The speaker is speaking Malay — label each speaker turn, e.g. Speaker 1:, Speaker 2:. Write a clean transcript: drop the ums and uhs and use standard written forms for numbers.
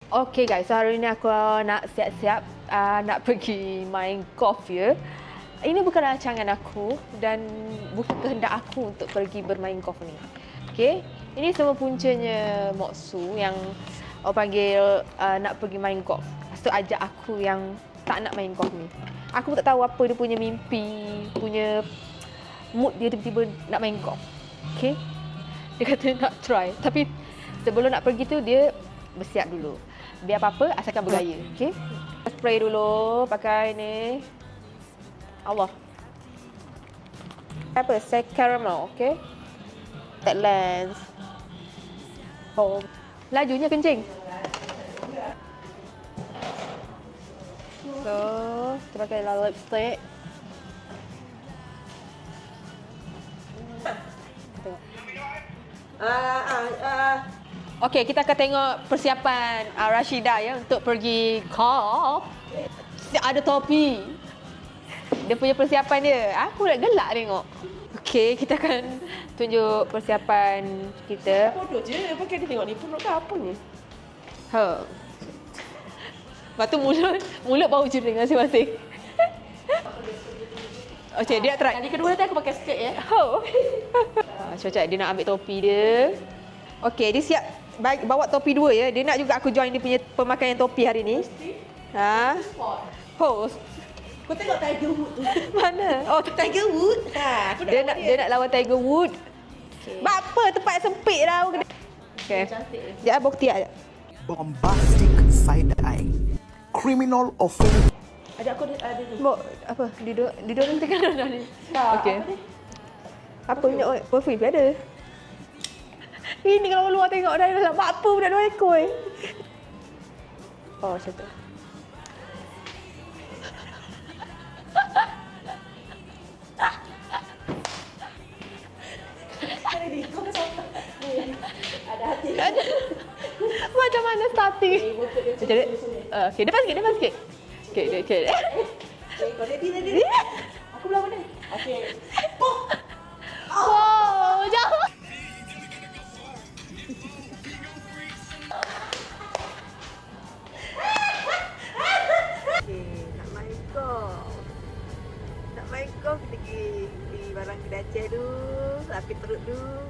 Speaker 1: Okay guys, so hari ni aku nak siap-siap nak pergi main golf ya. Ini bukan rancangan aku dan bukan kehendak aku untuk pergi bermain golf ni. Okay, ini semua puncanya Moksu yang orang panggil nak pergi main golf. Lepas tu ajak aku yang tak nak main golf ni. Aku tak tahu apa dia punya mimpi, punya mood dia tiba-tiba nak main golf. Okay, dia kata nak try. Tapi sebelum nak pergi tu dia bersiap dulu. Biar apa-apa asalkan bergaya. Okay, spray dulu pakai ni. Allah. Apa? Say caramel, okay? That lens. Oh, lajunya kencing. So, kita pakai lipstick. Okey, kita akan tengok persiapan Rashidah ya untuk pergi golf. Ada topi. Dia punya persiapan dia. Aku dah gelak tengok. Okey, kita akan tunjuk persiapan kita.
Speaker 2: Bodoh je, pakai dia tengok ni perut ke apa ni?
Speaker 1: Ha. Lepas tu mulut bau jering masing-masing. Okey, dia nak try.
Speaker 2: Kali kedua nanti aku pakai skirt ya.
Speaker 1: Oh. Cuaca dia nak ambil topi dia. Okey, dia siap bawa topi dua ya. Dia nak juga aku join dia punya pemakaian topi hari ni. Ha. Host.
Speaker 2: Kau tengok Tiger Wood tu.
Speaker 1: Mana? Oh,
Speaker 2: Tiger Wood. Ha, aku
Speaker 1: dia nak lawan Tiger Wood. Okay. Apa tempat sempit lah. Okey.
Speaker 2: Cantik.
Speaker 1: Dia bukti aja.
Speaker 3: Bombastic side eye, criminal offense.
Speaker 2: Ada aku ada ni.
Speaker 1: Apa? Dia orang tengah dah ni. Okey.
Speaker 2: Apa ni?
Speaker 1: Apa punya perfume ada? Ini kalau luar tengok dah dalam apa budak 2 ekor ni. Oh, macam tu.
Speaker 2: Ni kau ke siapa? Ni ada hati.
Speaker 1: Macam mana starting? Macam ni. Okey, depan sikit. Okey.
Speaker 2: Kau ready? Aku belah mana? Okey.
Speaker 1: Wow, jauh. Nak main golf kita pergi beli barang kedai dulu, rapit perut dulu.